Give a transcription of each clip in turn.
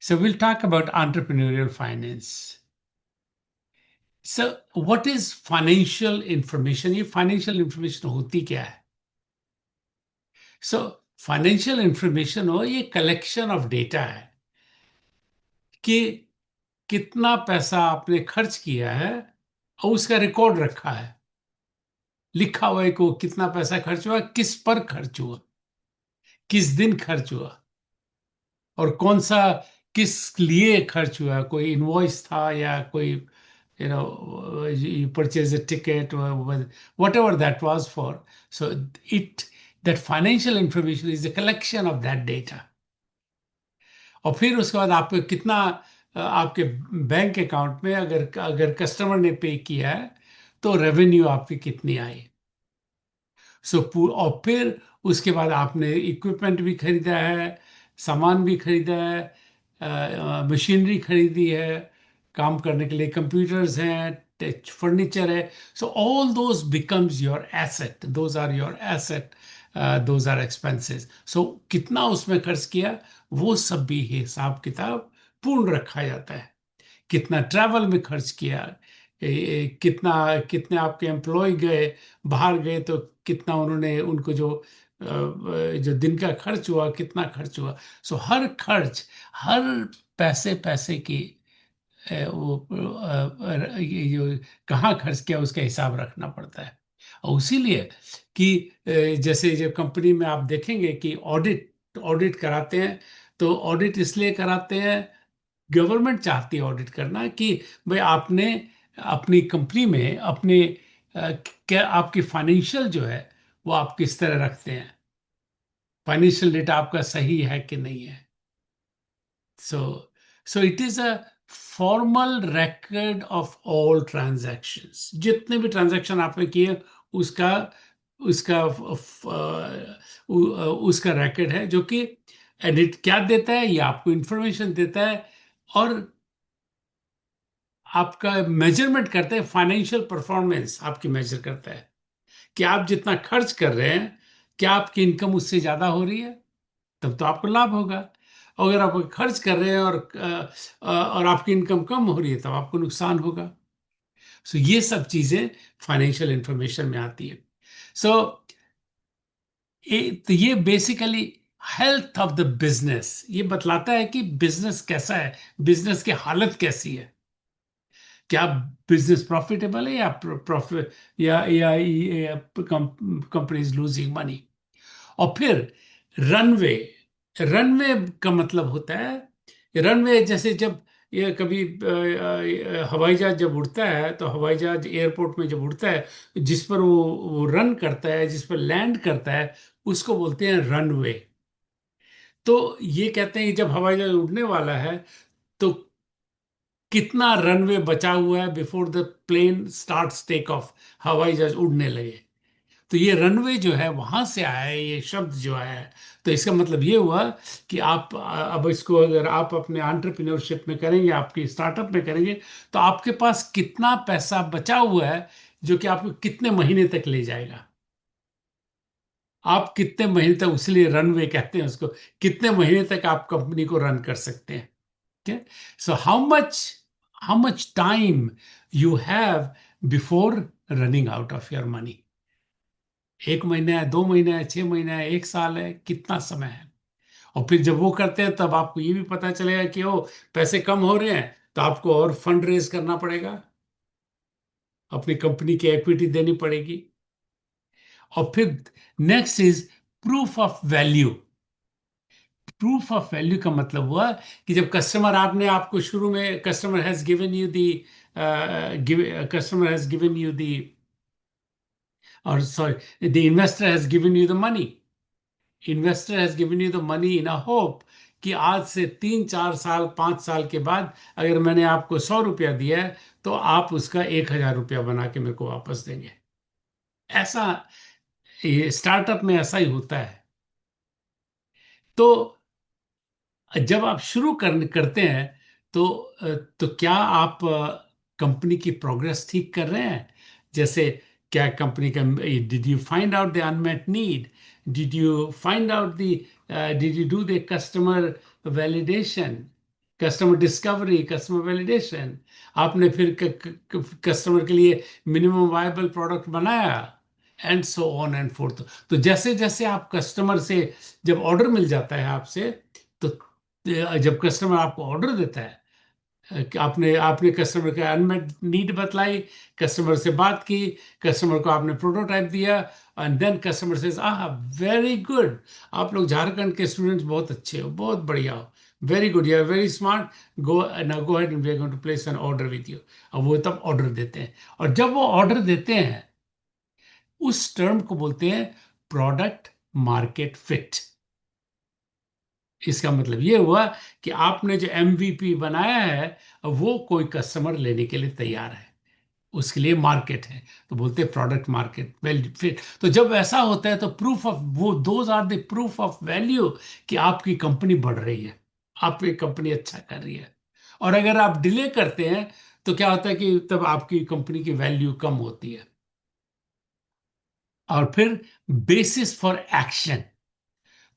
So we'll talk about entrepreneurial finance. So what is financial information? ये financial information होती क्या है? So financial information हो ये collection of data है कि कितना पैसा आपने खर्च किया है और उसका रिकॉर्ड रखा है, लिखा हुआ है को कितना पैसा खर्च हुआ, किस पर खर्च हुआ, किस दिन खर्च हुआ, और कौन सा किस लिए खर्च हुआ, कोई इनवॉइस था या कोई you purchase a ticket or whatever that was for. So it that financial information is a collection of that data. और फिर उसके बाद आपको कितना आपके बैंक अकाउंट में अगर अगर कस्टमर ने पे किया है तो रेवेन्यू आपकी कितनी आई। सो और फिर उसके बाद आपने इक्विपमेंट भी खरीदा है, सामान भी खरीदा है, मशीनरी खरीदी है, काम करने के लिए कंप्यूटर्स हैं, फर्नीचर है। So all those becomes your asset, those are your asset, those are expenses. So कितना उसमें खर्च किया वो सब भी हिसाब किताब पूर्ण रखा जाता है। कितना ट्रैवल में खर्च किया, कितना कितने आपके एम्प्लॉय गए बाहर गए तो कितना उन्होंने उनको जो दिन का खर्च हुआ कितना खर्च हुआ। सो हर खर्च, हर पैसे पैसे की ये जो कहाँ खर्च किया उसका हिसाब रखना पड़ता है। और उसीलिए कि जैसे जब कंपनी में आप देखेंगे कि ऑडिट ऑडिट कराते हैं तो ऑडिट इसलिए कराते हैं, गवर्नमेंट चाहती है ऑडिट करना कि भाई आपने अपनी कंपनी में अपने क्या आपकी फाइनेंशियल जो है वो आप किस तरह रखते हैं, फाइनेंशियल डेटा आपका सही है कि नहीं है। So so it is a formal record of all transactions, जितने भी ट्रांजैक्शन आपने किए उसका उसका उसका रिकॉर्ड है जो कि एडिट क्या देता है, ये आपको इंफॉर्मेशन देता है और आपका मेजरमेंट करता है, फाइनेंशियल परफॉर्मेंस आपकी मेजर करता है कि आप जितना खर्च कर रहे हैं क्या आपकी इनकम उससे ज्यादा हो रही है, तब तो आपको लाभ होगा। अगर आप खर्च कर रहे हैं और आपकी इनकम कम हो रही है तब आपको नुकसान होगा। सो ये सब चीजें फाइनेंशियल इंफॉर्मेशन में आती है। सो तो ये basically health of the business ये बतलाता है कि बिजनेस कैसा है, बिजनेस की हालत कैसी है, क्या बिजनेस प्रॉफिटेबल है या प्रॉफिट या कंपनी इज लूजिंग मनी। और फिर रनवे, रनवे का मतलब होता है, रनवे जैसे जब ये कभी हवाई जहाज जब उड़ता है तो हवाई जहाज एयरपोर्ट में जब उड़ता है जिस पर वो रन करता है, जिस पर लैंड करता है उसको बोलते हैं रनवे। तो ये कहते हैं कि जब हवाई जहाज उड़ने वाला है तो कितना रनवे बचा हुआ है before the plane starts take off, हवाई जहाज उड़ने लगे। तो ये रनवे जो है वहां से आया है ये शब्द जो आया है। तो इसका मतलब ये हुआ कि आप अब इसको अगर आप अपने एंटरप्रेन्योरशिप में करेंगे, आपकी स्टार्टअप में करेंगे तो आपके पास कितना पैसा बचा हुआ है जो कि आपको कितने महीने तक ले जाएगा, आप कितने महीने तक, उसलिए रनवे कहते हैं उसको, कितने महीने तक आप कंपनी को रन कर सकते हैं। Okay, so how much time you have before running out of your money? एक महीना है, 2 महीना है, 6 महीना है, एक साल है, कितना समय है। और फिर जब वो करते हैं तब आपको ये भी पता चलेगा कि ओ पैसे कम हो रहे हैं तो आपको और फंड रेज करना पड़ेगा, अपनी कंपनी की इक्विटी देनी पड़ेगी। और फिर next is proof of value. Proof of value का मतलब हुआ कि जब कस्टमर आपने आपको शुरू में customer has given you the customer has given you the और sorry the investor has given you the money, investor has given you the money in a hope कि आज से 3 4 साल 5 साल के बाद अगर मैंने आपको 100 रुपया दिया है तो आप उसका 1,000 रुपया बना के मेरे को वापस देंगे। ऐसा ये स्टार्टअप में ऐसा ही होता है। तो जब आप शुरू करते हैं तो तो क्या आप कंपनी की प्रोग्रेस ठीक कर रहे हैं, जैसे क्या कंपनी का, did you find out the unmet need, did you find out the, did you do the customer validation, customer discovery, customer validation, आपने फिर कस्टमर के लिए मिनिमम वायबल प्रोडक्ट बनाया, and so on and fourth. तो जैसे जैसे आप customer से, जब ऑर्डर मिल जाता है आपसे, तो जब कस्टमर आपको ऑर्डर देता है, कि आपने आपने कस्टमर के अनमेट नीड बतलाई, कस्टमर से बात की, कस्टमर को आपने प्रोटोटाइप दिया, एंड देन कस्टमर से वेरी गुड, आप लोग झारखंड के स्टूडेंट्स बहुत अच्छे हो, बहुत बढ़िया हो, very good, you are very smart, go now go ahead and we are going to place an order with you. अब वो तब ऑर्डर देते हैं, और जब वो ऑर्डर देते हैं, उस टर्म को बोलते हैं प्रोडक्ट मार्केट फिट। इसका मतलब ये हुआ कि आपने जो एमवीपी बनाया है, वो कोई कस्टमर लेने के लिए तैयार है, उसके लिए मार्केट है, तो बोलते हैं प्रोडक्ट मार्केट वेल फिट। तो जब ऐसा होता है तो प्रूफ ऑफ, वो those are the proof of value कि आपकी कंपनी बढ़ रही है, आपकी कंपनी अच्छा कर रही है। और अगर आप डिले करते हैं तो क्या होता है कि तब आपकी कंपनी की वैल्यू कम होती है। और फिर बेसिस फॉर एक्शन,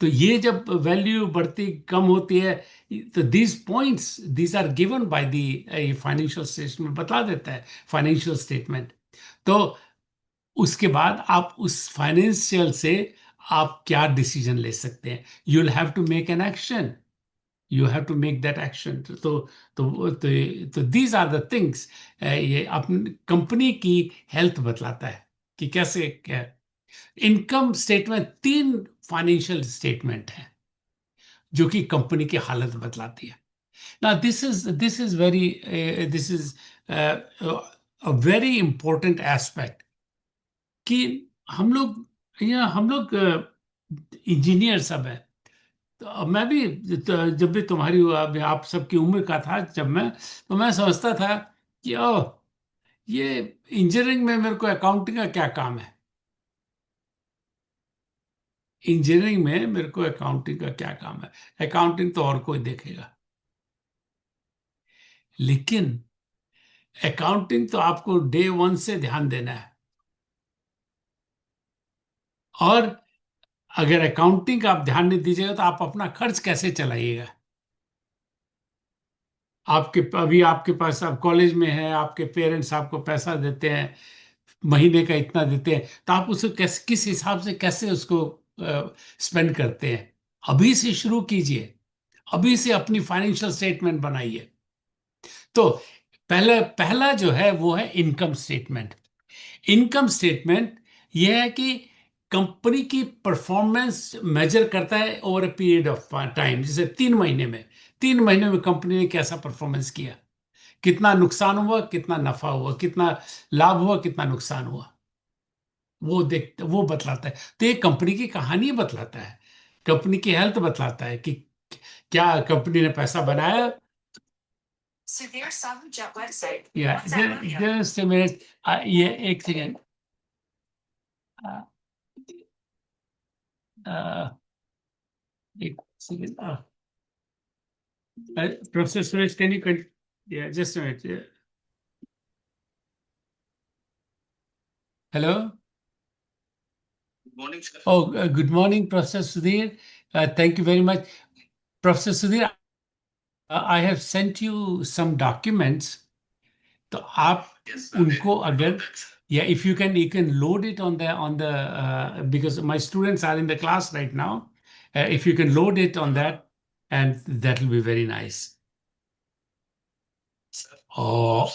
तो ये जब वैल्यू बढ़ती कम होती है, तो these points these are given by the financial statement, बता देता है फाइनेंशियल स्टेटमेंट। तो उसके बाद आप उस फाइनेंशियल से आप क्या डिसीजन ले सकते हैं, you will have to make an action, you have to make that action. तो दीज आर द थिंग्स, ये अपनी कंपनी की हेल्थ बतलाता है कि कैसे क्या। इनकम स्टेटमेंट, तीन फाइनेंशियल स्टेटमेंट है जो कि कंपनी की हालत बतलाती है। ना this is very, this is a very important aspect, कि हम लोग, या हम लोग इंजीनियर सब है। तो अब मैं भी, तो जब भी तुम्हारी, आप सबकी उम्र का था जब मैं, तो मैं समझता था कि ओ, ये इंजीनियरिंग में मेरे को अकाउंटिंग का क्या काम है, इंजीनियरिंग में मेरे को अकाउंटिंग का क्या काम है, अकाउंटिंग तो और कोई देखेगा। लेकिन अकाउंटिंग तो आपको डे वन से ध्यान देना है। और अगर अकाउंटिंग का आप ध्यान नहीं दीजिएगा तो आप अपना खर्च कैसे चलाइएगा। आपके अभी आपके पास, आप कॉलेज में है, आपके पेरेंट्स आपको पैसा देते हैं, महीने का इतना देते हैं, तो आप उसे कैसे, किस हिसाब से कैसे उसको स्पेंड करते हैं। अभी से शुरू कीजिए, अभी से अपनी फाइनेंशियल स्टेटमेंट बनाइए। तो पहले, पहला जो है वो है इनकम स्टेटमेंट। इनकम स्टेटमेंट यह है कि कंपनी की परफॉर्मेंस मेजर करता है over a period of time, जैसे 3 महीने में, 3 महीने में कंपनी ने कैसा परफॉर्मेंस किया, कितना नुकसान हुआ, कितना नफा हुआ, कितना लाभ हुआ, कितना नुकसान हुआ, वो देख, वो बतलाता है। तो ये कंपनी की कहानी बतलाता है, कंपनी की हेल्थ बतलाता है कि क्या कंपनी ने पैसा बनाया। या जस्ट मिनट, ये एक सेकेंड, एक second, Professor Suresh, can you yeah, just a minute. Yeah. Hello. Morning, sir. Oh, good morning, Professor Sudhir. Thank you very much. Professor Sudhir, I have sent you some documents. तो आप उनको अगर, yeah, if you can load it on the because my students are in the class right now. If you can load it on that, and that will be very nice. Oh,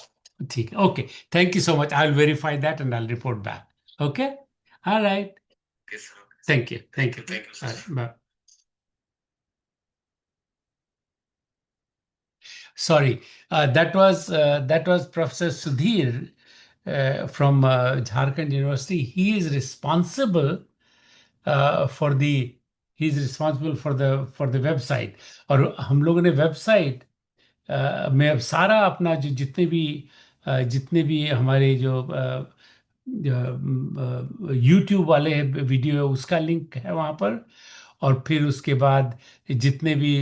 ठीक है, okay. Thank you so much. I'll verify that and I'll report back. Okay? All right. Thank you. Thank you. Thank you. All right, bye. Sorry, that was Professor Sudhir from Jharkhand University. He is responsible for the, he is responsible for the website. और हम लोगों ने website में अब सारा अपना जो जितने भी हमारे जो यूट्यूब वाले वीडियो है उसका लिंक है वहाँ पर। और फिर उसके बाद जितने भी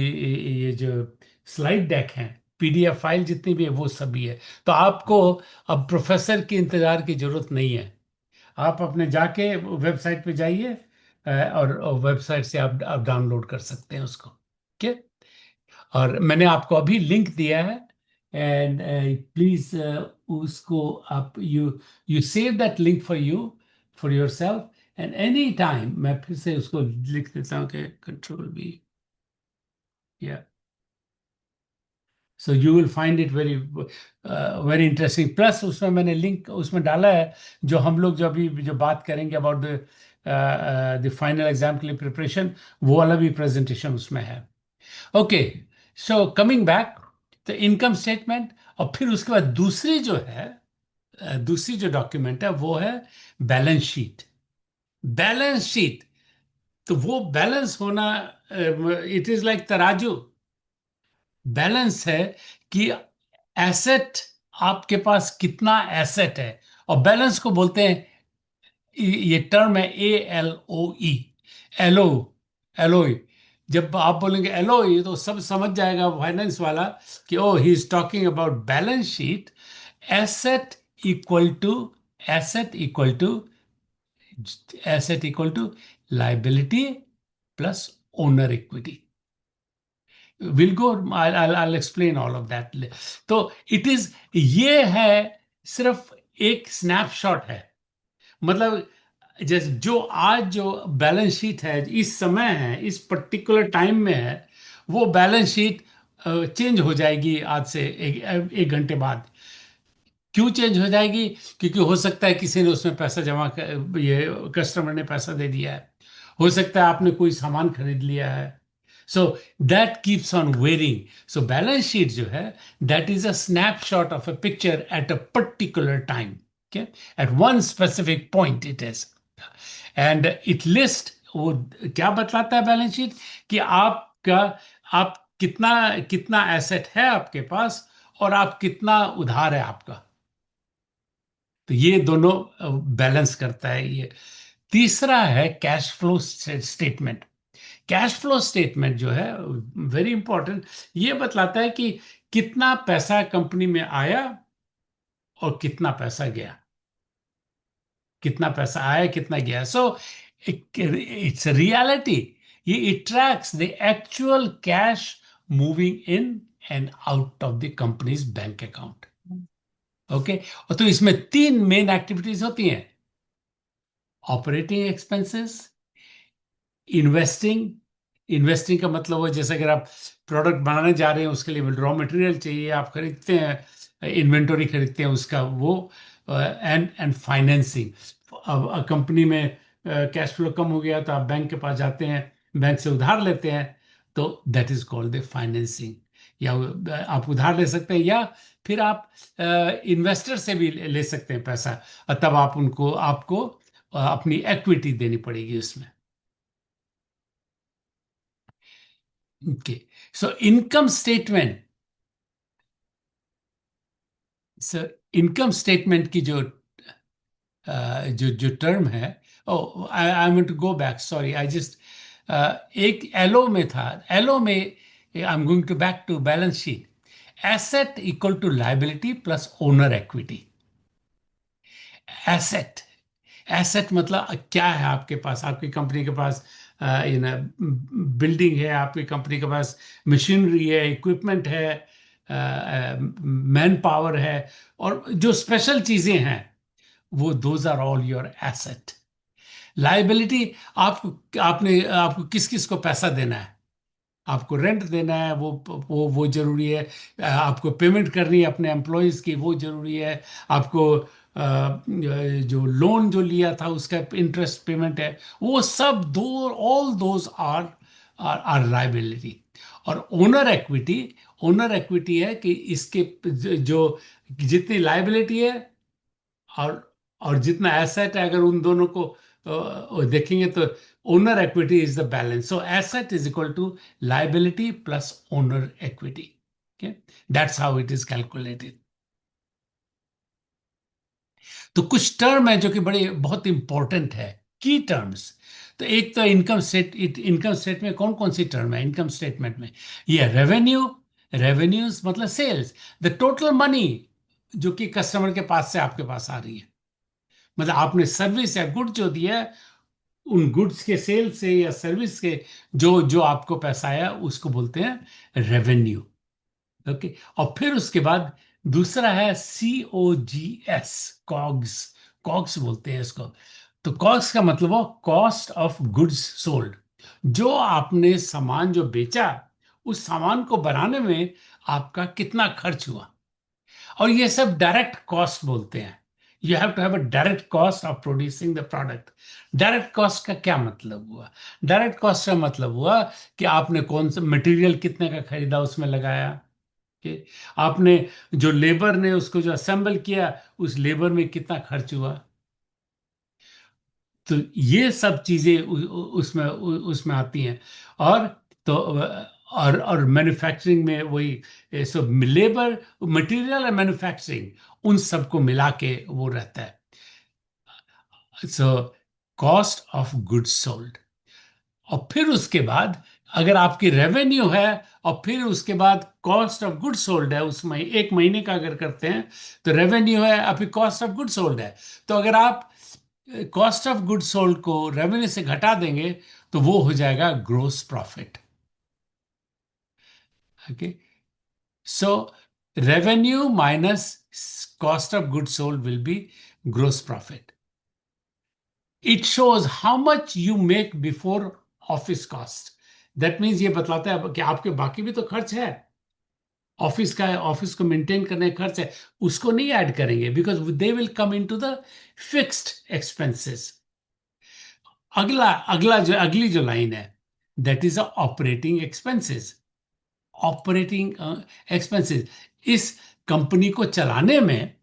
ये जो स्लाइड डेक हैं, पीडीएफ फाइल जितनी भी है, वो सभी है। तो आपको अब प्रोफेसर के इंतजार की जरूरत नहीं है, आप अपने जाके वेबसाइट पे जाइए, और वेबसाइट से आप डाउनलोड कर सकते हैं उसको। ओके। और मैंने आपको अभी लिंक दिया है, एंड प्लीज उसको आप you save that link for your self, and any time मैं फिर से उसको लिख देता हूँ कि कंट्रोल बी, या so you will find it very very interesting. Plus उसमें मैंने लिंक उसमें डाला है, जो हम लोग जो अभी जो बात करेंगे अबाउट द फाइनल एग्जाम के लिए प्रिपरेशन, वो वाला भी प्रेजेंटेशन उसमें है। ओके, सो कमिंग बैक, तो इनकम स्टेटमेंट, और फिर उसके बाद दूसरी जो है, दूसरी जो डॉक्यूमेंट है वो है बैलेंस शीट। बैलेंस शीट, तो वो बैलेंस होना, इट इज लाइक तराजू। बैलेंस है कि एसेट, आपके पास कितना एसेट है। और बैलेंस को बोलते हैं, ये टर्म है ALOE, एलओ, एलओई। जब आप बोलेंगे एलओई तो सब समझ जाएगा फाइनेंस वाला कि oh he is talking about balance sheet. Asset equal to, asset equal to, asset equal to liability plus owner equity. Will go, I'll explain all of that। तो इट इज, ये है, सिर्फ एक स्नैपशॉट है। मतलब जैसे जो आज जो बैलेंस शीट है, इस समय है, इस पर्टिकुलर टाइम में है, वो बैलेंस शीट चेंज हो जाएगी आज से एक घंटे बाद। क्यों चेंज हो जाएगी? क्योंकि हो सकता है किसी ने उसमें पैसा ये कस्टमर ने पैसा दे दिया है, हो सकता है आपने कोई सामान खरीद लिया है। So that keeps on varying. So balance sheet जो है, that is a snapshot of a picture at a particular time, okay, at one specific point it is, and it list, वो क्या बतलाता है बैलेंस शीट, कि आपका, आप कितना कितना एसेट है आपके पास, और आप कितना उधार है आपका। तो ये दोनों बैलेंस करता है ये। तीसरा है cash flow statement. Cash flow statement जो है, वेरी इंपॉर्टेंट, ये बतलाता है कि कितना पैसा कंपनी में आया और कितना पैसा गया, कितना पैसा आया कितना गया। सो इट्स रियलिटी, ये it tracks the actual cash moving in and out of the companies bank account. Okay, और तो इसमें तीन मेन एक्टिविटीज होती हैं: ऑपरेटिंग एक्सपेंसेस, इन्वेस्टिंग। इन्वेस्टिंग का मतलब वो, जैसे अगर आप प्रोडक्ट बनाने जा रहे हैं, उसके लिए रॉ मटेरियल चाहिए, आप खरीदते हैं, इन्वेंटरी खरीदते हैं उसका, वो। एंड फाइनेंसिंग, अब कंपनी में कैश फ्लो कम हो गया तो आप बैंक के पास जाते हैं, बैंक से उधार लेते हैं, तो that is called the financing. या आप उधार ले सकते हैं, या फिर आप इन्वेस्टर से भी ले सकते हैं पैसा, और तब आप उनको, आपको अपनी इक्विटी देनी पड़ेगी उसमें। Okay, so income statement, sir income statement की जो जो जो टर्म है, oh I I want to go back, sorry I just, एक एलओ में था, एलओ में I am going to back to balance sheet. Asset equal to liability plus owner equity. Asset, asset मतलब क्या है आपके पास, आपकी कंपनी के पास यू नो बिल्डिंग है, आपकी कंपनी के पास मशीनरी है, इक्विपमेंट है, मैन पावर है, और जो स्पेशल चीजें हैं, वो those are all your asset. Liability, आपको, आपको किस किस को पैसा देना है, आपको रेंट देना है, वो जरूरी है। आपको पेमेंट करनी है अपने एम्प्लॉयज की, वो जरूरी है। आपको जो लोन जो लिया था उसका इंटरेस्ट पेमेंट है, वो सब, दो all those are are liability. और ओनर इक्विटी, ओनर इक्विटी है कि इसके जो जितनी लाइबिलिटी है और जितना एसेट है, अगर उन दोनों को देखेंगे तो owner equity is the balance. So asset is equal to liability plus owner equity. Okay, that's how it is calculated. तो कुछ टर्म है जो कि बड़े बहुत इंपॉर्टेंट है, की टर्म्स। तो एक तो इनकम स्टेट, इनकम स्टेट में कौन कौन सी टर्म है इनकम स्टेटमेंट में? ये रेवेन्यू, रेवेन्यूज मतलब सेल्स, द टोटल मनी जो कि कस्टमर के पास से आपके पास आ रही है, मतलब आपने सर्विस या गुड जो दिया है, उन गुड्स के सेल से या सर्विस के जो जो आपको पैसा आया उसको बोलते हैं रेवेन्यू। ओके। और फिर उसके बाद दूसरा है COGS, कॉग्स। कॉग्स बोलते हैं इसको। तो कॉग्स का मतलब हो कॉस्ट ऑफ गुड्स सोल्ड। जो आपने सामान जो बेचा, उस सामान को बनाने में आपका कितना खर्च हुआ। और ये सब डायरेक्ट कॉस्ट बोलते हैं। You have to have a direct cost of producing the product. Direct cost का क्या मतलब हुआ? डायरेक्ट कॉस्ट का मतलब हुआ कि आपने कौन सा मटेरियल कितने का खरीदा, उसमें लगाया। कि आपने जो लेबर ने उसको जो असेंबल किया, उस लेबर में कितना खर्च हुआ। तो ये सब चीजें उसमें उसमें आती हैं। और तो और मैन्युफैक्चरिंग में वही सब लेबर, मटेरियल और मैन्युफैक्चरिंग, उन सबको मिला के वो रहता है। So cost of goods sold. और फिर उसके बाद अगर आपकी रेवेन्यू है, और फिर उसके बाद कॉस्ट ऑफ गुड्स सोल्ड है, उस एक महीने का अगर करते हैं तो रेवेन्यू है, अभी कॉस्ट ऑफ गुड्स सोल्ड है। तो अगर आप कॉस्ट ऑफ गुड्स सोल्ड को रेवेन्यू से घटा देंगे तो वो हो जाएगा gross profit. Okay. So revenue minus cost of goods sold will be gross profit. It shows how much you make before office cost. That means ये बतलाता है कि आपके बाकी भी तो खर्च है, ऑफिस का है, ऑफिस को मेंटेन करने का खर्च है, उसको नहीं ऐड करेंगे because they will come into the fixed expenses. अगला अगला जो अगली जो लाइन है, that is operating expenses. Operating expenses, इस कंपनी को चलाने में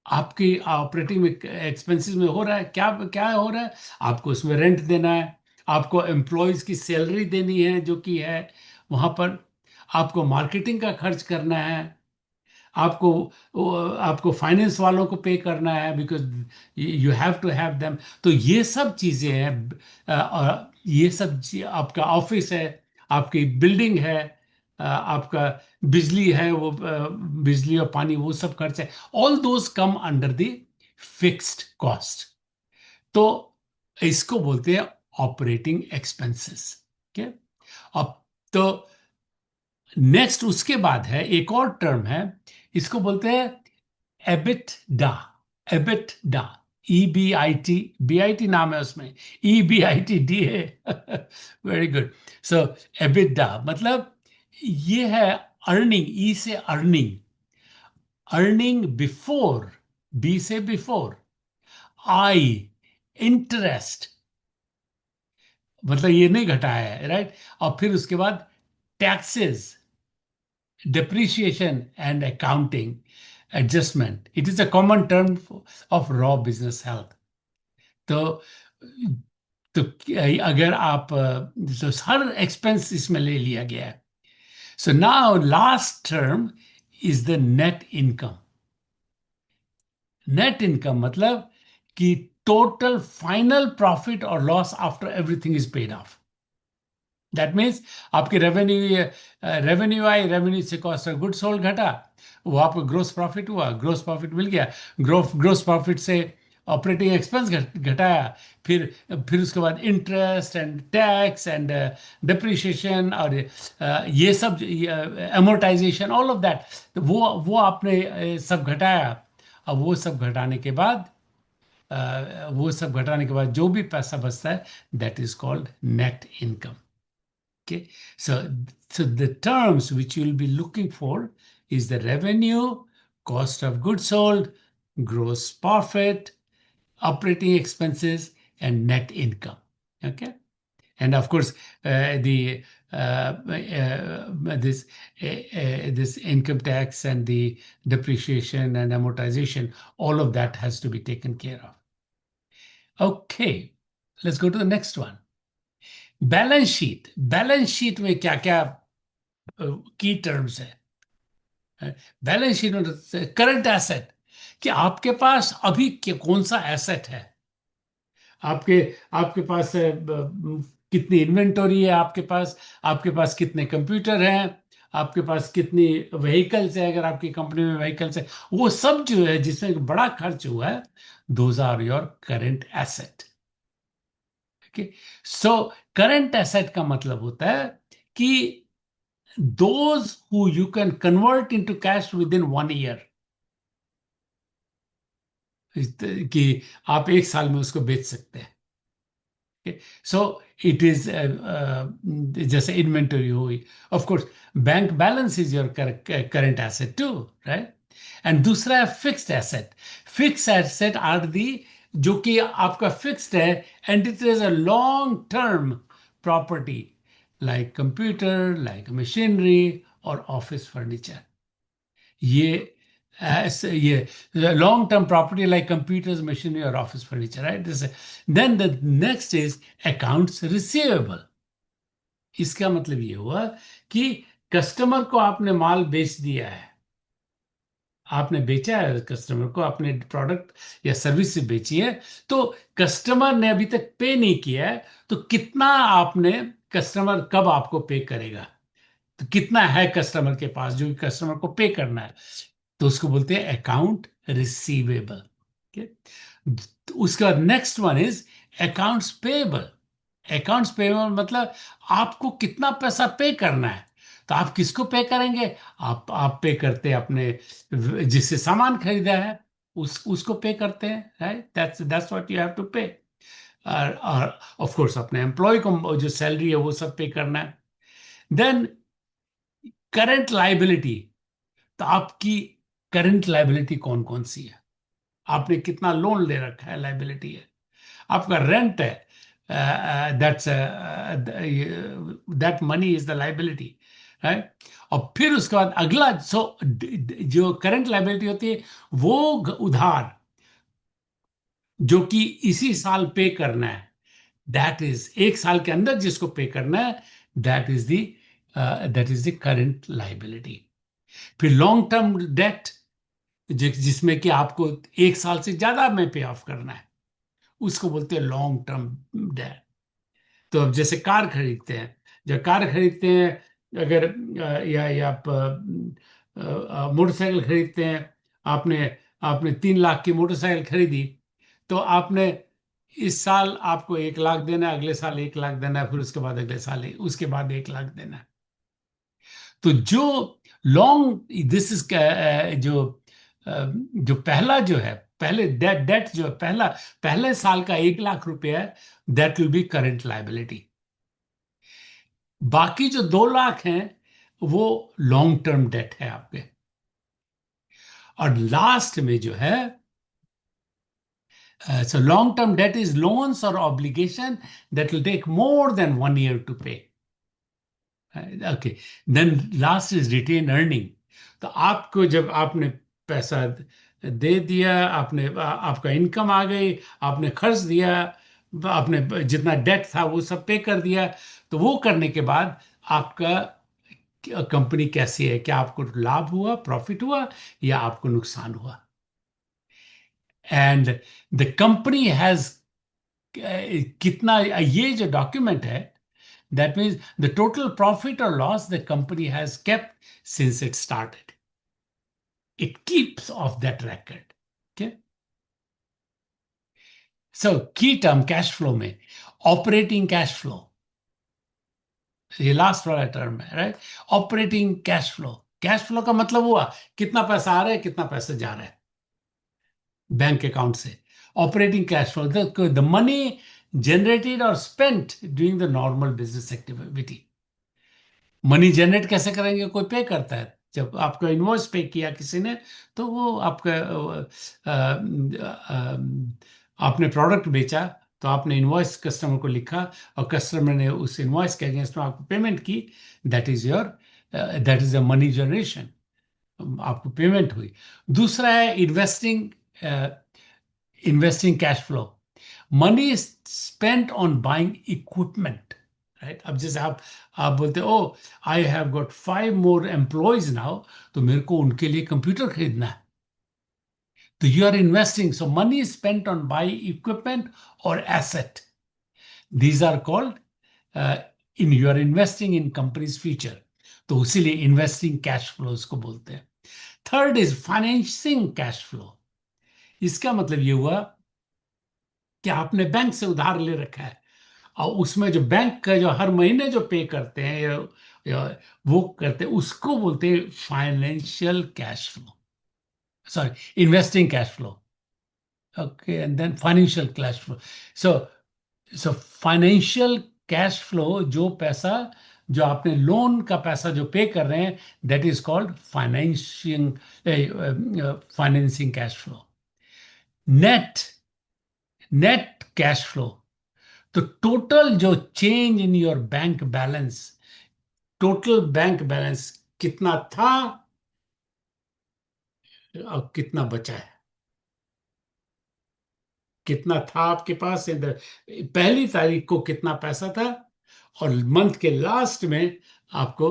आपकी ऑपरेटिंग एक्सपेंसेस में हो रहा है क्या, क्या हो रहा है? आपको उसमें रेंट देना है, आपको एम्प्लॉयज की सैलरी देनी है जो कि है वहां पर, आपको मार्केटिंग का खर्च करना है, आपको आपको फाइनेंस वालों को पे करना है because you have to have them. तो ये सब चीजें हैं। और ये सब आपका ऑफिस है, आपकी बिल्डिंग है, आपका बिजली है, वो बिजली और पानी वो सब खर्च है। All those come under the fixed cost. तो इसको बोलते हैं ऑपरेटिंग एक्सपेंसेस। ठीक। अब तो नेक्स्ट उसके बाद है एक और टर्म है, इसको बोलते हैं एबिटडा। एबिटडा, EBIT, BIT नाम है उसमें, EBITD है। Very good. सो एबिटडा मतलब ये है अर्निंग, ई से अर्निंग, अर्निंग बिफोर, बी से बिफोर, आई, इंटरेस्ट, मतलब ये नहीं घटाया है, राइट। और फिर उसके बाद taxes, depreciation and accounting adjustment. It is a common term of raw business health. तो तो अगर आप तो हर एक्सपेंस इसमें ले लिया गया है। So now last term is the net income. Net income मतलब कि टोटल फाइनल प्रॉफिट और loss after everything is paid of. That means आपकी रेवेन्यू, रेवेन्यू आई, रेवेन्यू से कॉस्ट ऑफ गुड सोल्ड घटा, वो आपको ग्रोस प्रॉफिट हुआ, ग्रोस प्रॉफिट मिल गया। ग्रोस प्रॉफिट से ऑपरेटिंग एक्सपेंस घटाया, फिर उसके बाद interest and tax and depreciation और ये सब एमोर्टाइजेशन, ऑल ऑफ दैट। तो वो आपने सब घटाया। अब वो सब घटाने के बाद जो भी पैसा बचता है, that is called net income. Okay, so the terms which you'll be looking for is the revenue, cost of goods sold, gross profit, operating expenses, and net income. Okay, and of course, the this this income tax and the depreciation and amortization, all of that has to be taken care of. Okay, let's go to the next one. Balance sheet. Balance sheet में क्या क्या की terms है? Balance sheet में current asset, कि आपके पास अभी कौन सा एसेट है, आपके आपके पास कितनी इन्वेंटरी है, आपके पास कितने कंप्यूटर हैं, आपके पास कितनी व्हीकल्स है, अगर आपकी कंपनी में व्हीकल्स है, वो सब जो है जिसमें बड़ा खर्च हुआ है, those are your current asset. Okay, so current asset का मतलब होता है कि those who you can convert into cash within 1 year, कि आप एक साल में उसको बेच सकते हैं। सो इट इज जैसे इन्वेंटरी हुई, of course bank balance is your current asset too, right. And दूसरा है fixed asset. Fixed asset are the, जो कि आपका फिक्स्ड है and it is a long term property, like computer, like machinery और office furniture. ये ये long term property like computers, machinery or office furniture, right? Then the next is accounts receivable. इसका मतलब ये हुआ कि कस्टमर को आपने माल बेच दिया है, आपने बेचा है कस्टमर को, आपने प्रोडक्ट या सर्विस बेची है, तो कस्टमर ने अभी तक पे नहीं किया है, तो कितना आपने, कस्टमर कब आपको पे करेगा, तो कितना है कस्टमर के पास जो कस्टमर को पे करना है, तो उसको बोलते हैं अकाउंट रिसीवेबल। उसका next one is accounts payable. Accounts payable मतलब आपको कितना पैसा पे करना है, तो आप किसको पे करेंगे, आप पे करते हैं अपने, जिससे सामान खरीदा है उसको पे करते हैं, right. That's what you have to pay. और ऑफ कोर्स अपने एम्प्लॉय को जो सैलरी है वो सब पे करना है। देन करंट लाइबिलिटी, तो आपकी करंट लाइबिलिटी कौन कौन सी है, आपने कितना लोन ले रखा है, लाइबिलिटी है। आपका रेंट है, that's that money is the liability, right. और फिर उसके बाद अगला, जो करंट लाइबिलिटी होती है वो उधार जो कि इसी साल पे करना है, दैट इज एक साल के अंदर जिसको पे करना है, that is the current liability. फिर लॉन्ग टर्म डेट, जिसमें कि आपको एक साल से ज्यादा में पे ऑफ करना है, उसको बोलते हैं लॉन्ग टर्म डेट। तो अब जैसे कार खरीदते हैं, जब कार खरीदते हैं, अगर या आप मोटरसाइकिल खरीदते हैं, आपने आपने 3 लाख की मोटरसाइकिल खरीदी, तो आपने इस साल आपको 1 लाख देना है, अगले साल 1 लाख देना है, फिर उसके बाद अगले साल उसके बाद 1 लाख देना है। तो जो लॉन्ग, दिस इज जो जो पहला जो है, पहले डेट डेट जो है, पहले साल का 1 लाख रुपया है, that will be current liability. बाकी जो 2 लाख हैं वो लॉन्ग टर्म डेट है आपके। और लास्ट में जो है, so long term debt is loans और obligation that will take more than 1 year to pay. Okay, then last is retained earning. तो आपको जब आपने पैसा दे दिया, आपका इनकम आ गई, आपने खर्च दिया, आपने जितना डेट था वो सब पे कर दिया, तो वो करने के बाद आपका कंपनी कैसी है, क्या आपको लाभ हुआ, प्रॉफिट हुआ, या आपको नुकसान हुआ। एंड द कंपनी हैज, कितना, ये जो डॉक्यूमेंट है, that means the total profit और loss the company has kept since it started, it keeps of that record। Okay, so key term cash flow में ऑपरेटिंग कैश फ्लो, ये लास्ट वाला term है, right. Operating cash flow, cash flow का मतलब हुआ कितना पैसा आ रहा है, कितना पैसा जा रहा है बैंक अकाउंट से। Operating cash flow, the money generated और spent during the normal business activity. Money generate कैसे करेंगे, कोई पे करता है, जब आपका इनवॉइस पे किया किसी ने, तो वो आपका आपने प्रोडक्ट बेचा, तो आपने इनवॉइस कस्टमर को लिखा और कस्टमर ने उस इनवॉइस के अगेंस्ट में आपको पेमेंट की, that is your, that is a money generation, आपको पेमेंट हुई। दूसरा है investing, investing cash flow, money is spent on buying equipment, right. अब जैसे आप बोलते हो, oh I have got 5 more employees now, तो मेरे को उनके लिए कंप्यूटर खरीदना है, तो you are investing, so money is spent on buy equipment और asset, these are called, in you are investing in companies future, तो इसीलिए इन्वेस्टिंग कैश फ्लो उसको बोलते हैं। Third is financing cash flow. इसका मतलब ये हुआ कि आपने बैंक से उधार ले रखा है और उसमें जो बैंक का जो हर महीने जो पे करते हैं या वो करते हैं उसको बोलते हैं financial cash flow, sorry investing cash flow. Okay, and then financial cash flow. So so financial cash flow, जो पैसा जो आपने लोन का पैसा जो पे कर रहे हैं, that is called financial financing cash flow. Net net cash flow, तो टोटल जो change in your bank balance, total bank balance कितना था और कितना बचा है, कितना था आपके पास पहली तारीख को कितना पैसा था, और मंथ के लास्ट में आपको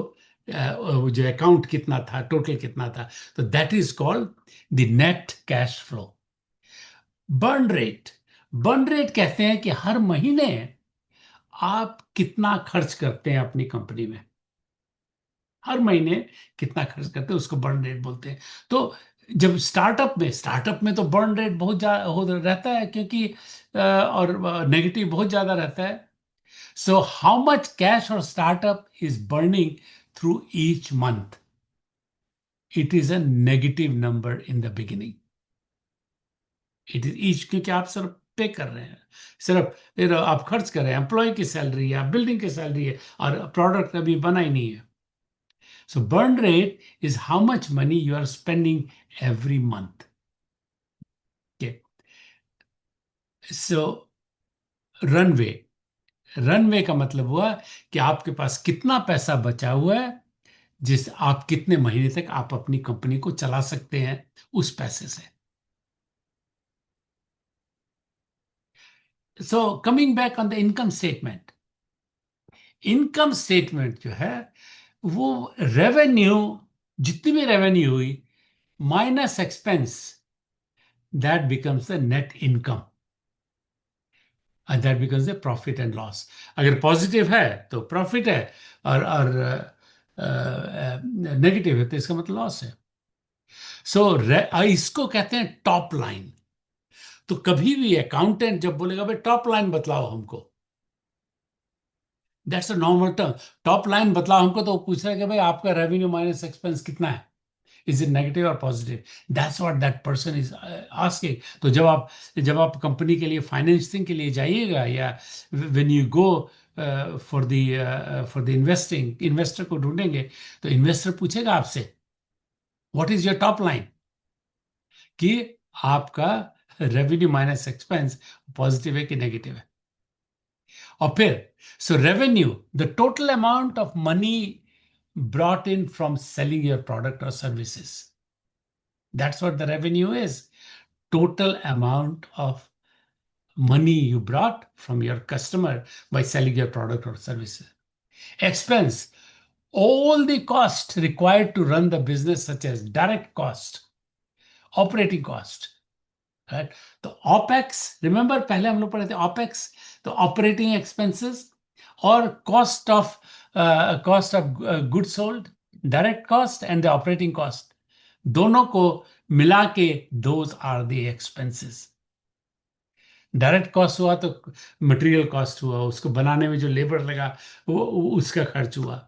वो जो अकाउंट कितना था, टोटल कितना था। तो that is called the net cash flow. Burn rate, burn rate कहते हैं कि हर महीने आप कितना खर्च करते हैं अपनी कंपनी में, हर महीने कितना खर्च करते हैं, उसको बर्न रेट बोलते हैं। तो जब स्टार्टअप में तो बर्न रेट बहुत ज्यादा हो रहता है, क्योंकि और नेगेटिव बहुत ज्यादा रहता है। सो हाउ मच कैश और startup is burning through each month, it is a negative number in the beginning. It is each, क्योंकि आप सिर्फ पे कर रहे हैं, सिर्फ फिर आप खर्च कर रहे हैं, एम्प्लॉय की सैलरी या बिल्डिंग की सैलरी है, और प्रोडक्ट अभी बना ही नहीं है। So burn rate is how much money you are spending every month. Okay. So runway, runway का मतलब हुआ कि आपके पास कितना पैसा बचा हुआ है, जिस आप कितने महीने तक आप अपनी कंपनी को चला सकते हैं उस पैसे से। So coming back on the income statement, income statement जो है वो रेवेन्यू, जितनी भी रेवेन्यू हुई minus expense, that becomes the net income, and that becomes the profit and loss. अगर पॉजिटिव है तो प्रॉफिट है, और नेगेटिव है तो इसका मतलब लॉस है। सो इसको कहते हैं टॉप लाइन। तो कभी भी अकाउंटेंट जब बोलेगा भाई टॉप लाइन बतलाओ हमको, that's a normal term. Top line बतलाओ हमको, तो वो पूछ रहा है कि भाई आपका रेवेन्यू माइनस एक्सपेंस कितना है, इज इट नेगेटिव और positive, that's what that person is asking. तो जब आप कंपनी के लिए फाइनेंसिंग के लिए जाइएगा, या when you go for the investor को ढूंढेंगे, तो इन्वेस्टर पूछेगा आपसे what is your top line, कि आपका रेवेन्यू माइनस एक्सपेंस पॉजिटिव है कि नेगेटिव है। और फिर so revenue, the total amount of money brought in from selling your product or services. That's what the revenue is. Total amount of money you brought from your customer by selling your product or services. Expense, all the cost required to run the business, such as direct cost, operating cost, right? तो OPEX, remember पहले हम लोग पढ़े थे OPEX, तो operating expenses और cost of goods sold, direct cost and the operating cost, दोनों को मिला के those are the expenses. Direct cost हुआ तो मटेरियल कॉस्ट हुआ, उसको बनाने में जो लेबर लगा वो उसका खर्च हुआ,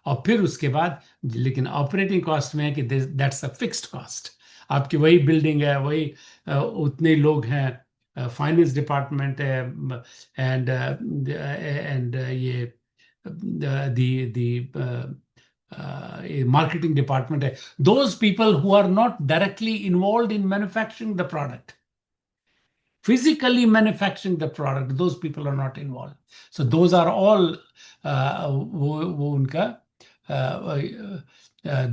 और फिर उसके बाद, लेकिन ऑपरेटिंग कॉस्ट में है कि दैट्स अ फिक्स्ड कॉस्ट। आपकी वही बिल्डिंग है, वही उतने लोग हैं, फाइनेंस डिपार्टमेंट है, एंड ये the marketing department hai. Those people who are not directly involved in manufacturing the product, physically manufacturing the product, those people are not involved. So those are all वो उनका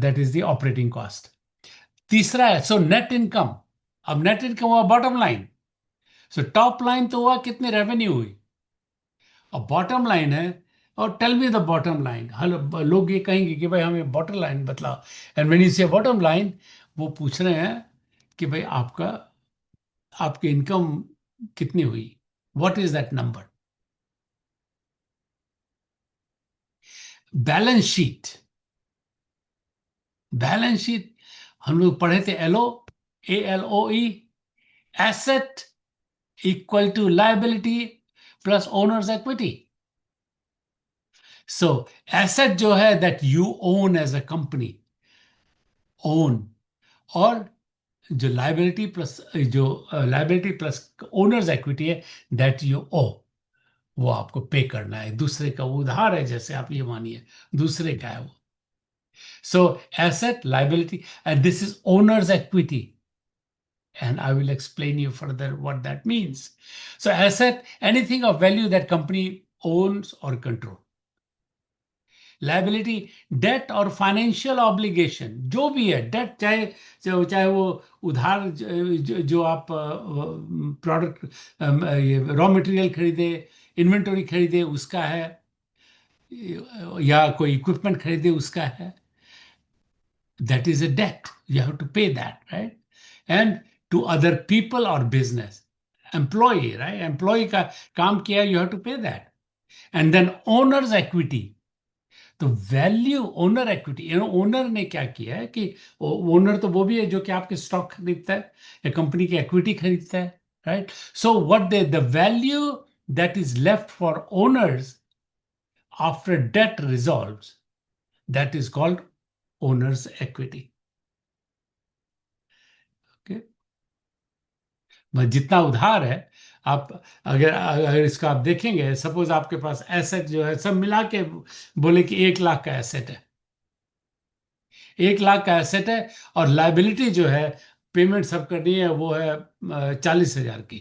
that is the operating cost. तीसरा है so net income. अब net income हुआ bottom line. So top line तो हुआ कितनी revenue हुई, और bottom line है, और tell me the bottom line. Hello लोग ये कहेंगे कि भाई हमें बॉटम लाइन बतलाओ, and when you say bottom line, वो पूछ रहे हैं कि भाई आपकी इनकम कितनी हुई, what is that number. Balance sheet, balance sheet हम लोग पढ़े थे, ALOE, ALOE, asset equal to liability plus owner's equity. So asset जो है that you own as a company, own, और जो लाइबिलिटी प्लस ओनर्स इक्विटी है दैट यू ओ, वो आपको पे करना है, दूसरे का उधार है, जैसे आप ये मानिए दूसरे का है वो. So asset, liability, and this is owners equity, and I will explain you further what that means. So asset, anything of value that company owns or control. Liability, debt और फाइनेंशियल ऑब्लिगेशन, जो भी है date, चाहे चाहे वो उधार, जो आप प्रोडक्ट, रॉ मटेरियल खरीदे, इन्वेंटरी खरीदे उसका है, या कोई इक्विपमेंट खरीदे उसका है, that is a debt, you have to pay that, right. And to other people और बिजनेस, एम्प्लॉय, राइट, एम्प्लॉय का काम किया, you have to pay that. And then owners equity, तो वैल्यू, ओनर इक्विटी, ओनर ने क्या किया है कि ओनर तो वो भी है जो कि आपके स्टॉक खरीदता है या कंपनी की इक्विटी खरीदता है, right. So what the value that is left for owners after debt resolves, that is called owners equity. Okay, जितना उधार है, आप अगर अगर इसका आप देखेंगे, सपोज आपके पास एसेट जो है सब मिला के बोले कि 1 लाख का एसेट है, 1 लाख का एसेट है, और लाइबिलिटी जो है पेमेंट सब करनी है वो है 40,000 की,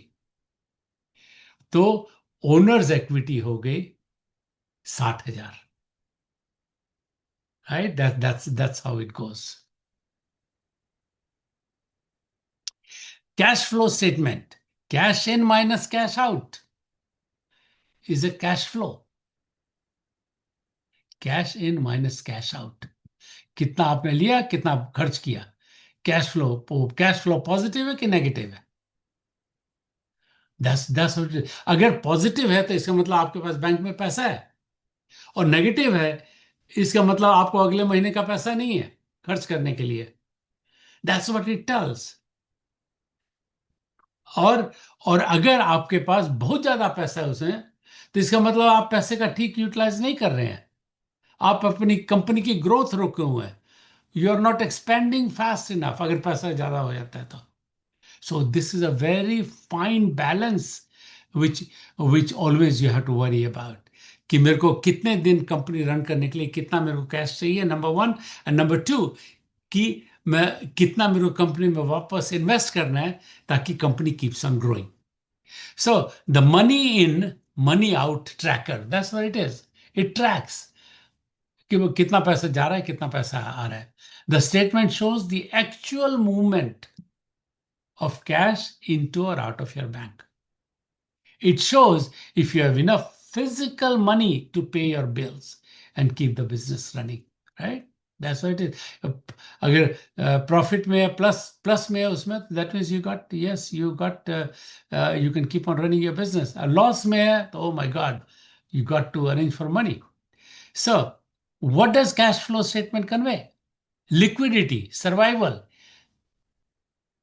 तो ओनर्स इक्विटी हो गई 60,000, right. That's how it goes. Cash flow statement, cash in minus cash out is a cash flow. Cash in minus cash out, कितना आपने लिया, कितना खर्च किया. कैश फ्लो पॉजिटिव है कि नेगेटिव है. दस दस, अगर पॉजिटिव है तो इसका मतलब आपके पास बैंक में पैसा है, और नेगेटिव है इसका मतलब आपको अगले महीने का पैसा नहीं है खर्च करने के लिए. That's what it tells. और और अगर आपके पास बहुत ज्यादा पैसा है उसमें, तो इसका मतलब आप पैसे का ठीक यूटिलाइज नहीं कर रहे हैं, आप अपनी कंपनी की ग्रोथ रोके हुए हैं, you are not expending fast enough, अगर पैसा ज्यादा हो जाता है तो. So this is a very fine balance which which always you have to worry about, कि मेरे को कितने दिन कंपनी रन करने के लिए कितना मेरे को कैश चाहिए, number one. And number two, कि मैं कितना मेरे को कंपनी में वापस इन्वेस्ट करना है ताकि company keeps on growing. So the money in money out tracker, that's what it is. It tracks कि वो कितना पैसा जा रहा है, कितना पैसा आ रहा है. The statement shows the actual movement of cash into or out of your bank. It shows if you have enough physical money to pay your bills and keep the business running, right? That's what it is. अगर profit में plus में है उसमें, that means you got, yes, you got, you can keep on running your business. Loss में है तो oh my God, you got to arrange for money. So what does cash flow statement convey? Liquidity, survival.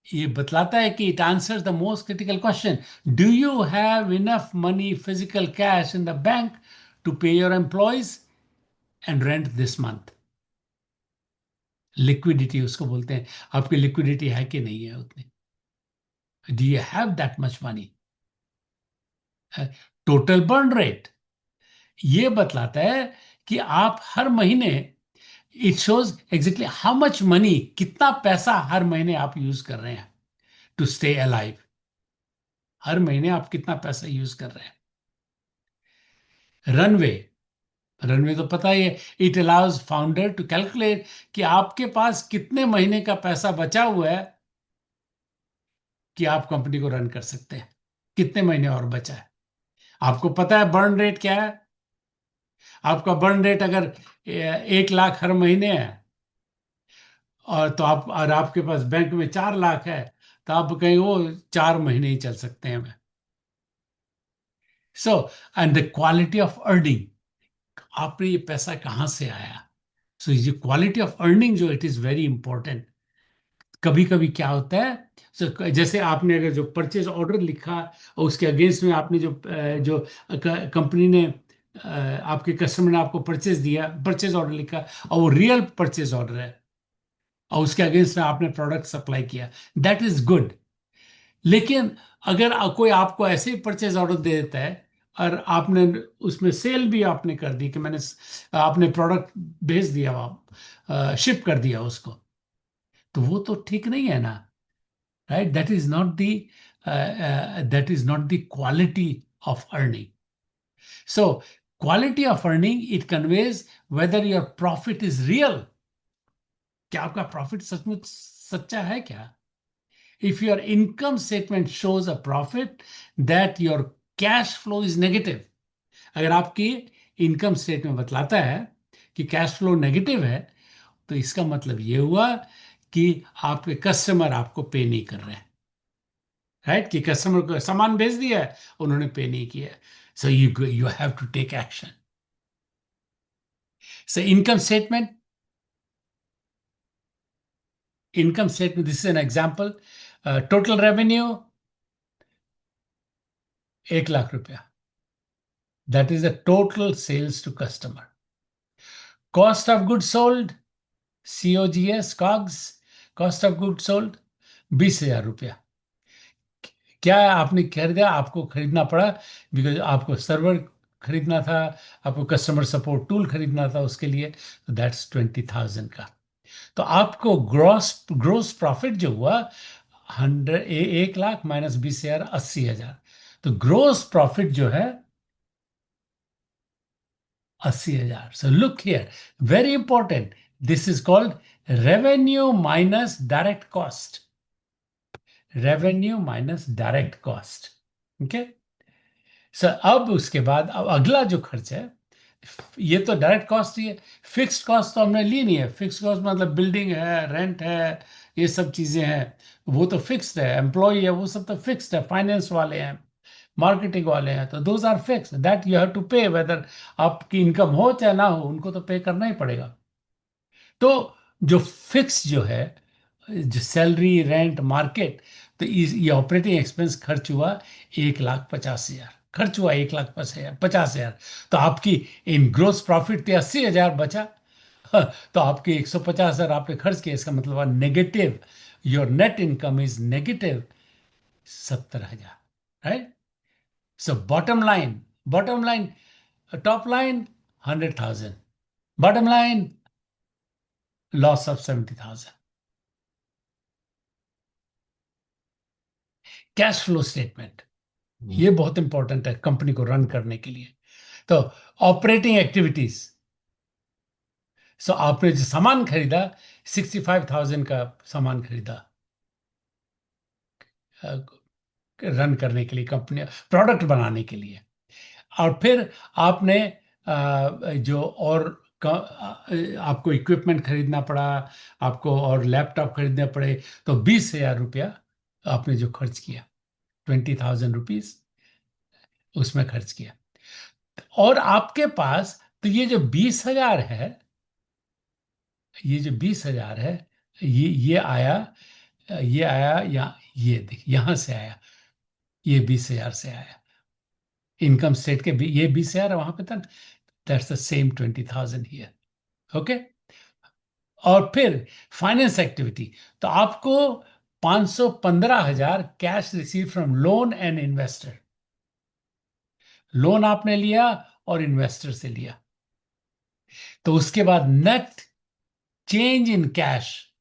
ये बतलाता है कि it answers the most critical question, do you have enough money, physical cash in the bank to pay your employees and rent this month. Liquidity उसको बोलते हैं, आपकी liquidity है कि नहीं है उतनी, do you have that much money. Total burn rate ये बतलाता है कि आप हर महीने, it shows exactly how much money, कितना पैसा हर महीने आप यूज कर रहे हैं टू स्टे अलाइव. हर महीने आप कितना पैसा यूज कर रहे हैं. रनवे, रनवे तो पता ही है, it allows founder to calculate कि आपके पास कितने महीने का पैसा बचा हुआ है कि आप कंपनी को रन कर सकते हैं, कितने महीने और बचा है. आपको पता है बर्न रेट क्या है. आपका बर्न रेट अगर 1 लाख हर महीने है, और तो आप, और आपके पास बैंक में 4 लाख है, तो आप कहेंगे वो 4 महीने ही चल सकते हैं. So and the quality of earning, आपने ये पैसा कहाँ से आया. सो ये क्वालिटी ऑफ अर्निंग जो, इट इज वेरी इंपॉर्टेंट. कभी कभी क्या होता है, जैसे आपने अगर जो परचेज ऑर्डर लिखा और उसके अगेंस्ट में आपने जो कंपनी ने आपके कस्टमर ने आपको परचेज दिया, परचेज ऑर्डर लिखा, और वो रियल परचेज ऑर्डर है और उसके अगेंस्ट में आपने प्रोडक्ट सप्लाई किया, दैट इज गुड। लेकिन अगर कोई आपको ऐसे ही परचेज ऑर्डर दे देता है और आपने उसमें सेल भी आपने कर दी कि आपने प्रोडक्ट भेज दिया, आप शिप कर दिया उसको, तो वो तो ठीक नहीं है ना, right? That is not the quality of earning. So quality of earning it conveys whether your profit is real, क्या आपका प्रॉफिट सचमुच सच्चा है क्या? If your income statement shows a profit, that your cash flow is negative. अगर आपकी income statement बतलाता है कि कैश फ्लो नेगेटिव है, तो इसका मतलब ये हुआ कि आपके कस्टमर आपको पे नहीं कर रहे हैं, राइट? कि कस्टमर को सामान भेज दिया है, उन्होंने पे नहीं किया, so you have to take action. So income statement, this is an example. Total revenue 1 lakh रुपया, that is the total sales to customer. Cost of good sold, COGS, COGS, cost of good sold 20,000 रुपया। क्या आपने खरीदा? आपको खरीदना पड़ा because आपको server खरीदना था, आपको कस्टमर सपोर्ट टूल खरीदना था उसके लिए, तो दैट्स 20,000 का। तो आपको ग्रॉस ग्रोस प्रॉफिट जो हुआ 1 लाख माइनस 20,000, 80,000। तो ग्रोस प्रॉफिट जो है 80,000। So look here, very important, this is called revenue minus direct cost. Revenue minus direct cost, okay. Sir अब उसके बाद अब अगला जो खर्च है, ये तो डायरेक्ट कॉस्ट ही है। फिक्स्ड कॉस्ट तो हमने ली नहीं है। फिक्स्ड कॉस्ट मतलब बिल्डिंग है, रेंट है, ये सब चीजें हैं, वो तो फिक्स्ड है। एम्प्लॉय है, वो सब तो फिक्स्ड है। फाइनेंस वाले हैं, मार्केटिंग वाले हैं, तो those are fixed, that you have to pay, whether आपकी इनकम हो चाहे ना हो, उनको तो पे करना ही पड़ेगा। तो जो फिक्स जो है, जो सैलरी, रेंट, मार्केट, तो ये ऑपरेटिंग एक्सपेंस खर्च हुआ 1,50,000, खर्च हुआ 1,50,000, 50,000। तो आपकी इन ग्रोस प्रॉफिट थे 80,000 बचा। हाँ, तो आपके 150,000 आपने खर्च किया, इसका मतलब negative, your net income is negative 70,000, right? So bottom line, top line 100,000, bottom line loss of 70,000। Cash flow statement, ये बहुत इंपॉर्टेंट है कंपनी को रन करने के लिए। तो ऑपरेटिंग एक्टिविटीज, सो आपने जो सामान खरीदा, 65,000 का सामान खरीदा रन करने के लिए, कंपनी प्रोडक्ट बनाने के लिए। और फिर आपने जो और आपको इक्विपमेंट खरीदना पड़ा, आपको और लैपटॉप खरीदने पड़े, तो 20,000 रुपया आपने जो खर्च किया, 20,000 रुपीज उसमें खर्च किया। और आपके पास तो ये जो 20,000 है, ये आया, ये आया, या ये देखिए यहां से आया, ये 20,000 से आया। इनकम स्टेट के ये 20,000 वहां पे था, that's the same 20,000 here, okay. और फिर फाइनेंस एक्टिविटी, तो आपको 515,000 cash receive from loan and investor. Loan आपने लिया और इन्वेस्टर से लिया। तो उसके बाद नेट चेंज इन कैश,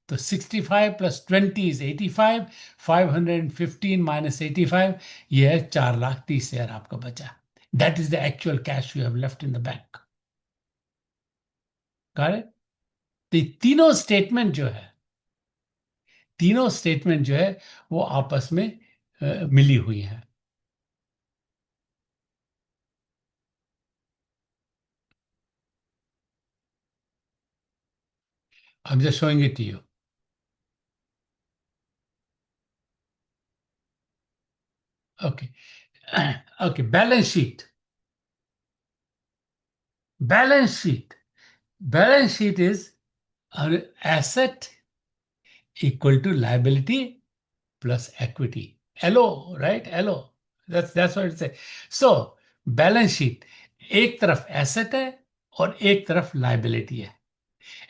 तो 65 प्लस 20 इज 85, 515 माइनस 85, ये है 4,30,000 आपका बचा। That is the actual cash you have left in the bank, correct? तो ये तीनों स्टेटमेंट जो है वो आपस में मिली हुई है। I'm just showing it to you. Okay. Okay. Balance sheet. Balance sheet. Balance sheet is और asset equal to liability plus equity, LO, right, LO, that's what it say. So balance sheet, एक तरफ asset है और एक तरफ liability है।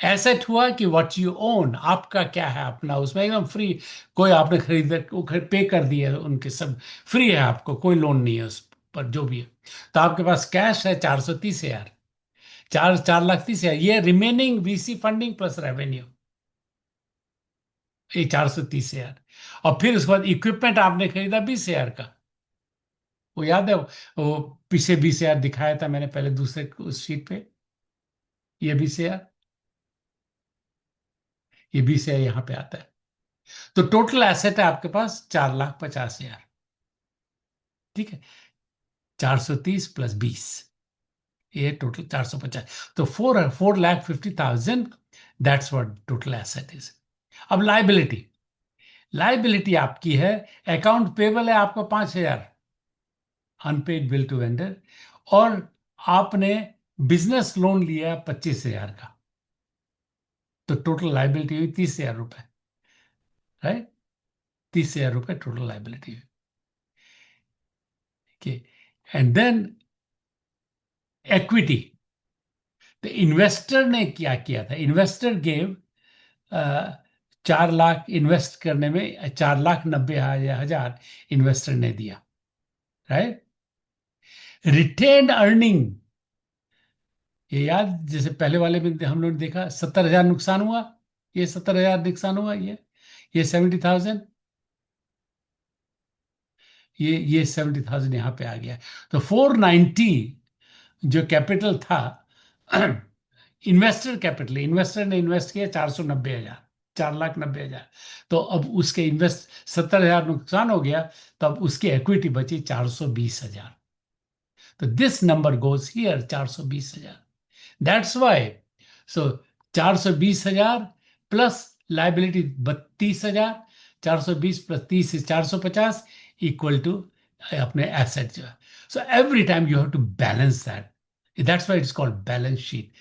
Asset हुआ कि व्हाट यू ओन, आपका क्या है अपना, उसमें एकदम फ्री, कोई आपने पे कर दिया उनके, सब फ्री है, आपको कोई लोन नहीं है उस पर जो भी है। तो आपके पास कैश है 430,000, 4,30,000, ये remaining VC funding plus revenue, ये 430,000। और फिर उसके बाद इक्विपमेंट आपने खरीदा 20,000 का, वो याद है, वो पीछे 20,000 दिखाया था मैंने पहले दूसरे उस शीट पे, ये 20,000, ये 20,000 यहाँ पे आता है। तो टोटल एसेट है आपके पास 4,50,000, ठीक है, 430 + 20, ये टोटल 450, तो 4,50,000, that's what total asset is. अब लाइबिलिटी, लाइबिलिटी आपकी है, अकाउंट पेबल है आपको 5,000, अनपेड बिल टू वेंडर, और आपने बिजनेस लोन लिया 25,000 का, तो टोटल लाइबिलिटी हुई 30,000 रुपए, राइट, 30,000 रुपए टोटल लाइबिलिटी हुई, एंड देन इक्विटी। तो इन्वेस्टर ने क्या किया था, इन्वेस्टर गेव 4 लाख इन्वेस्ट करने में, 4,90,000 इन्वेस्टर ने दिया, राइट। रिटेन्ड अर्निंग, ये याद, जैसे पहले वाले में हम लोग ने देखा 70,000 नुकसान हुआ, ये 70,000 नुकसान हुआ, ये 70,000, ये 70,000 यहाँ पे आ गया। तो 490 जो कैपिटल था, इन्वेस्टर कैपिटल, इन्वेस्टर ने इन्वेस्ट किया 490,000, 4,90,000। तो अब उसके इन्वेस्ट 70,000 नुकसान हो गया, तो अब उसकी इक्विटी बची 420,000। तो this number goes here, 420,000, that's why. So 420,000 plus liability 32,000, 420 + 30 = 450, equal to अपने एसेट जो है। So every time you have to balance that, that's why it's called balance sheet,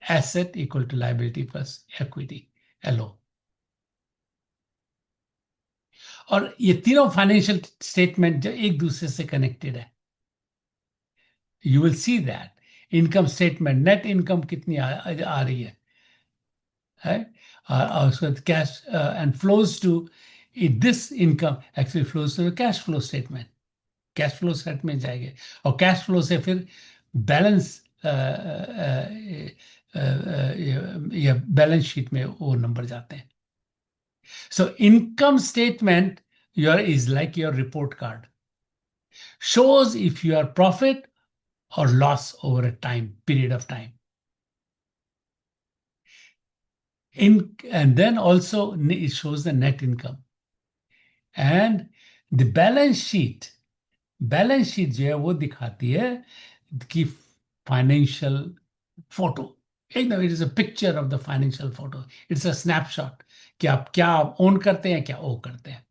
asset equal to liability plus equity, ALOE. और ये तीनों financial statement जो एक दूसरे से कनेक्टेड है, you will see that income statement, net income कितनी आ रही है, और उसके बाद cash and flows to, this income actually flows to cash flow statement, cash flow statement जाएंगे, और कैश फ्लो से फिर बैलेंस, या बैलेंस शीट में वो नंबर जाते हैं। So income statement your is like your report card. Shows if you are profit or loss over a time period of time. And then also it shows the net income. And the balance sheet जो है वो दिखाती है कि financial photo, एकदम it is a picture of the financial photo, it's a snapshot कि आप क्या ओन करते हैं, क्या ओ करते हैं।